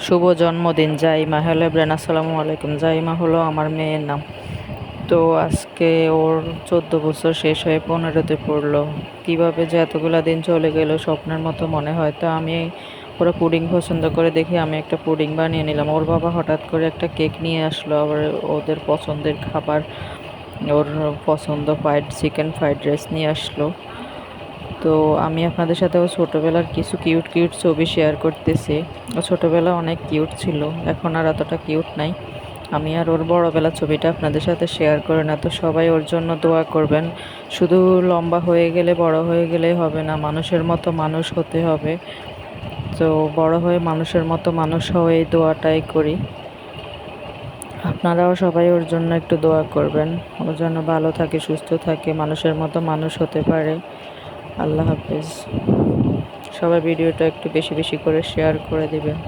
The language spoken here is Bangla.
শুভ জন্মদিন জাইমা। হ্যালো এভরিওয়ান, আসসালামু আলাইকুম। জাইমা হলো আমার মেয়ের নাম। তো আজকে ওর 14 বছর শেষ হয়ে 15তে পড়লো। কীভাবে যে এতগুলা দিন চলে গেল স্বপ্নের মতো মনে হয়। তো আমি ওরা পুডিং পছন্দ করে দেখে আমি একটা পুডিং বানিয়ে নিলাম। ওর বাবা হঠাৎ করে একটা কেক নিয়ে আসলো, আবার ওদের পছন্দের খাবার, ওর পছন্দ চিকেন ফ্রাইড রাইস নিয়ে আসলো। তো আমি আপনাদের সাথে ও ছোটোবেলার কিছু কিউট কিউট ছবি শেয়ার করতেছি। ও ছোটোবেলা অনেক কিউট ছিল, এখন আর অতটা কিউট নাই। আমি আর ওর বড়োবেলার ছবিটা আপনাদের সাথে শেয়ার করে না। তো সবাই ওর জন্য দোয়া করবেন। শুধু লম্বা হয়ে গেলে, বড় হয়ে গেলেই হবে না, মানুষের মতো মানুষ হতে হবে। তো বড় হয়ে মানুষের মতো মানুষ হয়ে এই দোয়াটাই করি। আপনারাও সবাই ওর জন্য একটু দোয়া করবেন, ও যেন ভালো থাকে, সুস্থ থাকে, মানুষের মতো মানুষ হতে পারে। আল্লাহ হাফেজ। সবাই ভিডিওটা একটু বেশি বেশি করে শেয়ার করে দিবেন।